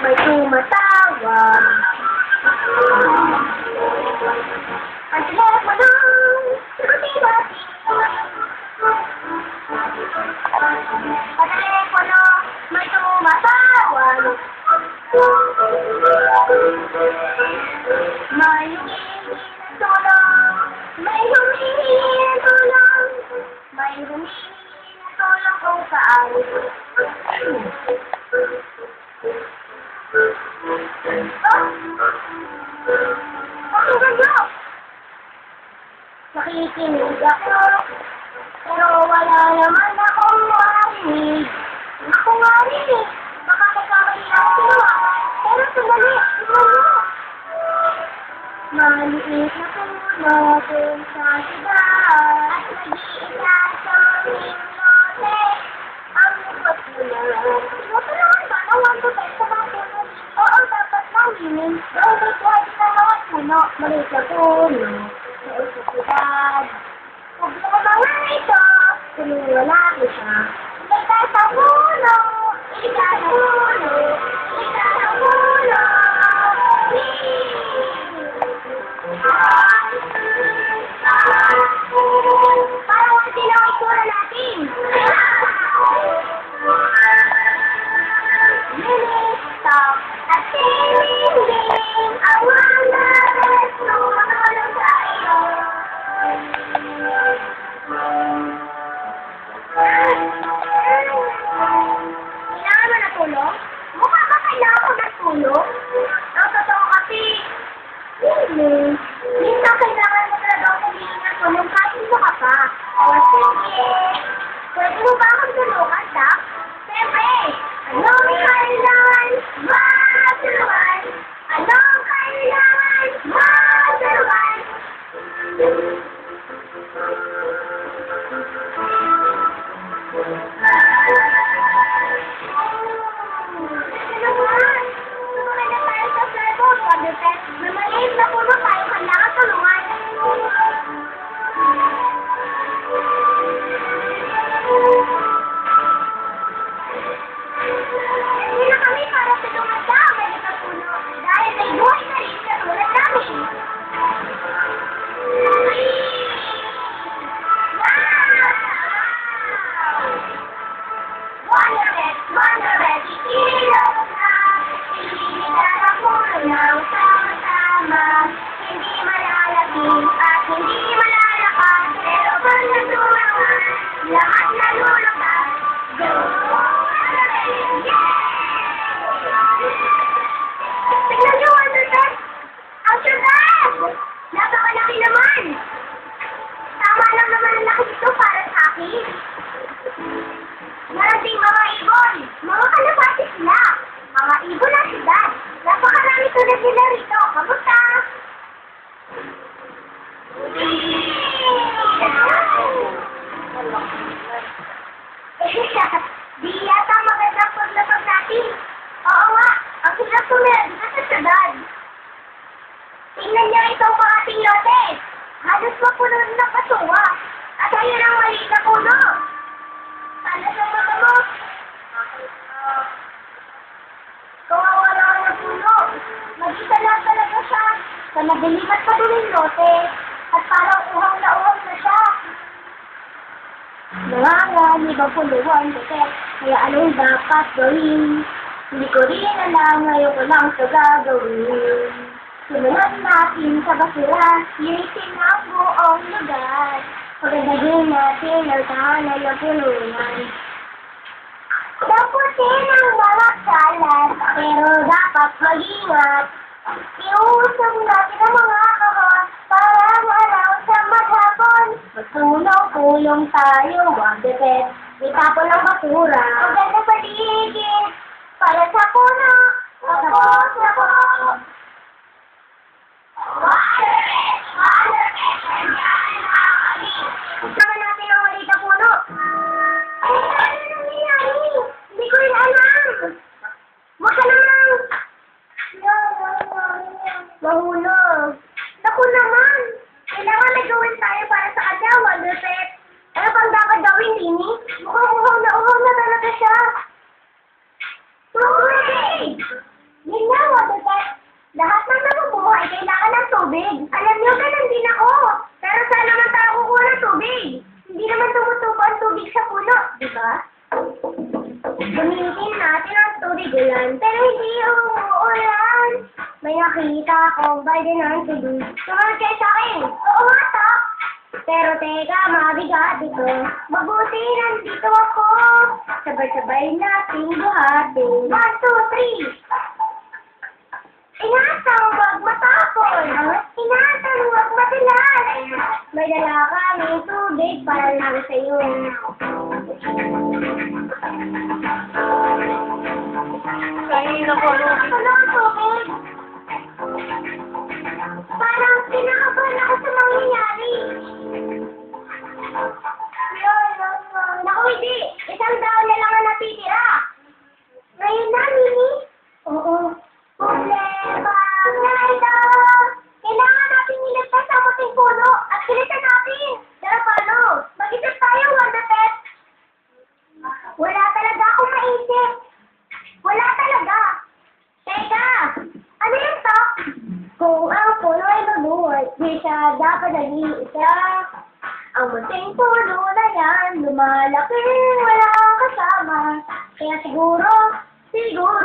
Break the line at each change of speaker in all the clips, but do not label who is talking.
may tumatawa. Ang telepono, sagutin-bati. Ang telepono, may tumatawag. May humihingi ng tulong, may humihingi ng tulong, may humihingi ng tulong kung saan. Pakinggan niyo! Nakikinig ako, pero wala naman akong marinig. Ako marinig, baka nagkamali lang sila. Pero sandali, tignan niyo. Maliit na puno kung sa sigaw at nag-iisa sa lote. Ang lupot mo na. Ito naman ba na 1 to 10 sa mga puno? Oo, dapat mawinin. Dahil may kuhay na mga puno. Maliit na puno. Sa ususidad. Huwag mo mga ito. Kuniwala ko siya. Ika sa puno. Ika sa puno. Ika sa puno. Parang ang tinawag itsura natin. Stop at singing ang mga tumutulong sa iyo. Kailangan mo na tulong? Mukha ba kailangan ko na tulong? Ang totoo kasi, minsan kailangan mo talaga akong humingi ng tulong kahit hindi ka pa. O sige, pwede mo ba akong tulungan, Dak? Siyempre, anong kailangan matulungan? Anong kailangan matulungan? Na maliit na puno tayo kailangan tulungan. Hindi na kami para tulungan ka, maliit na puno. Dahil may buhay na rin sa tulad namin. Wonderful, ilaw na. Ililigtan ang puno ng sama-sama. Hindi malalabing at hindi malalakas. Pero pag natulungan, lahat nalulutas. Go! Tignan niyo, Wonderful! Ang syudad! Napakalaki naman! Tama lang naman ang laki ito para sa akin. Meron ding mga ibon. Mga kalapati sila. Mga ibon ng syudad. Napakarami tulad nila rito. Kamusta? Di yata magandang paglapag natin. Oo nga. Ang hirap tumira dito sa syudad. Tingnan niyo itong mga ating lote. Halos mapuno ng patuwa. At ayun ang maliit na puno. Ano sa mga mo? Kawawa lang ang puno. Mag-isa lang talaga siya. Sa nabilimat pa doon yung lote. At parang uhang na siya. Nangangan, ibang puluhan, kaya anong dapat gawin? Hindi ko rin alam, ngayon ko lang ito gagawin. Sunod natin sa basura, linisin ang buong lugar. Pagdagin natin ang tahanan ng pulunan. Daputin ang mga kalat, pero dapat mag-ingat. Iusog natin ang mga kahon para malaw sa maghapon. Magtulong-tulong tayo, wag depet. Itapon ang basura. Maganda paligid para sa puno. Ako. Sama natin ang maliit na puno. Ay, ano nangyayari? Hindi ko rin alam. Huwag ka naman. Mahulog. Naku naman. Kailangan may gawin tayo para sa kanya, Wonderpet. Ano pang dapat gawin, Nini? Mukhang uhaw na talaga siya. Tubig! tubig. Alam niyo, ganun din ako. Pero saan naman tayo kukuha ng tubig? Hindi naman tumutubo ang tubig sa puno, di ba? Gamitin natin ang tubig ulan, pero hindi umuulan. May nakita akong balde ng tubig. Sumunod kayo sa akin. Oo nga, tak. Pero teka, mabigat ito. Mabuti, nandito ako. Sabay-sabay nating buhatin. 1, 2, 3. Ingatan, huwag matapon. Ingatan, huwag matilas. May dala kami tubig para lang sa'yo.
Kanina po, Lucy.
Ano ang tubig? Parang pinakabahan ako sa mangyayari. Naku, hindi. 1 taon na lang ang natitira. Ngayon na, Mimi. Oo. Problema na ito. Kailangan natin niligtas ang muting puno at kilitan natin. Pero paano? Mag-isip tayo, Wonder Pet. Wala talaga akong maisip. Wala talaga. Teka, ano yung top? Kung ang puno ay mabuhay, di siya dapat nag-iisa. Ang munting puno na yan, lumalaki, wala kang kasama. Kaya siguro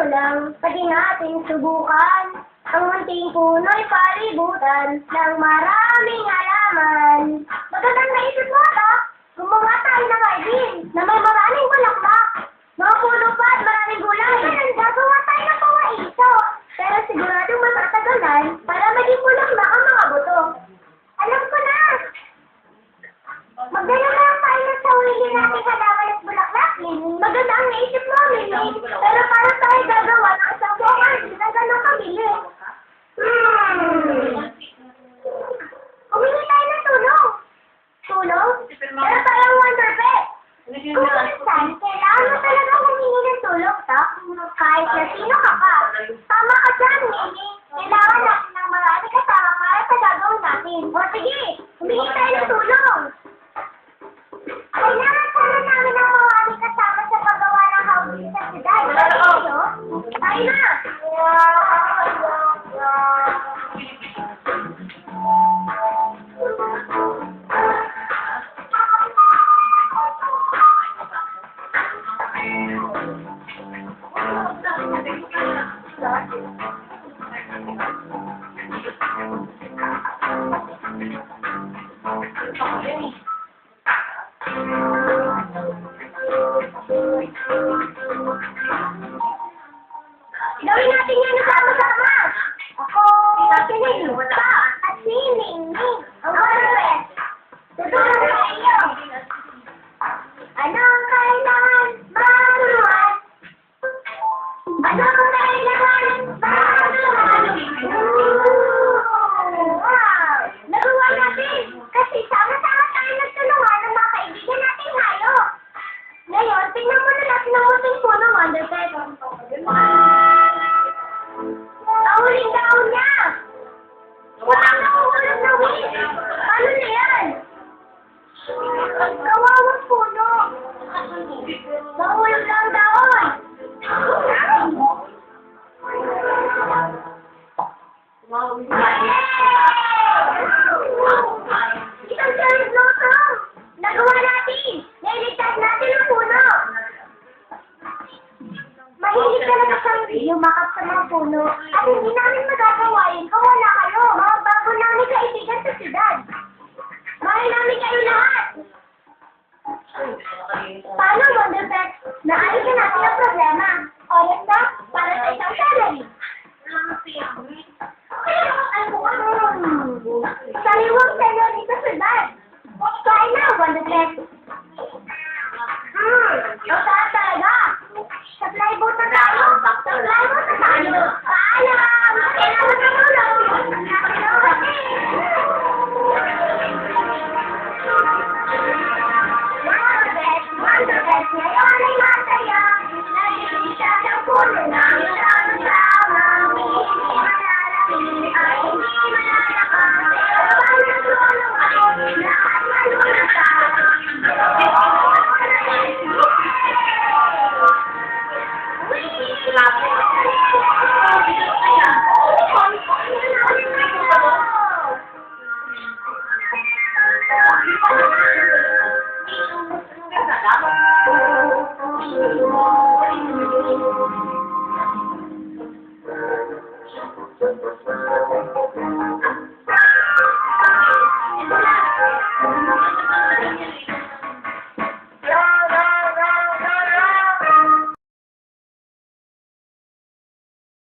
lang, pati natin subukan. Ang munting puno'y palibutan ng maraming halaman. Magandang naisip mo, ha? Gumawa tayo ng garden na may maraming bulaklak. Mga puno pa at maraming gulay. Gagawa tayo ng pawaiso. Pero siguradong matatagalan para maging bulaklak ang mga buto. Alam ko na! Magdala na lang tayo ng sawili natin halaman at bulaklak, Mimi. Maganda ang naisip mo, Mimi. Pero para tayo gagawa ng isang bukal na gano'ng kabili. Humingi tayo ng tulong. Tulong? Pero parang Wonder Pet. Kung minsan, kailangan mo talaga humingi ng tulong, tak? Kahit na sino ka pa. Tama ka dyan, Mimi. Kailangan natin ng marami kasama para sa gagawin natin. O sige, humingi tayo ng tulong. Kailangan sana namin ng marami kasama sa paggawa ng housing sa siyudad. Tayo na! Gawin natin yan sama-sama. Ako, Kinig, Pa, at si Ning. Ang Wonder Pet. Tutulong sa iyo. Anong kailangan maruhan? Anong kailangan maruhan? Wow! Nagawa natin. Kasi sama-sama tayo nagtulungan ng mga kaibigan natin hayop. Ngayon, tingnan mo na natin ang muting puno, Wonder Pet. Nauling daon niya! Wala na uulan na wind! Paano na yan? Kawawang puno! Naulang lang daon! Isang cherry blossom! Nagawa natin! Nailigtas natin ang puno! Mahilig talaga siyang yumakap sa mga puno at hindi namin magagawa yun kung wala kayo, mga bago namin kaibigan sa siyudad. Mahal namin kayo lahat. Paano, Wonder Pet? Naayos na natin ang problema. Oras na para sa isang salary. Sariwang salary sa siyudad. Kain na, Wonder Pet. Saan talaga? Sa plywood na tayo. Sa plywood na tayo. Paalam! Kailangan na tulong. Wonder Pet, ngayon ay masaya. Nagiging siya sa puno. Thank you.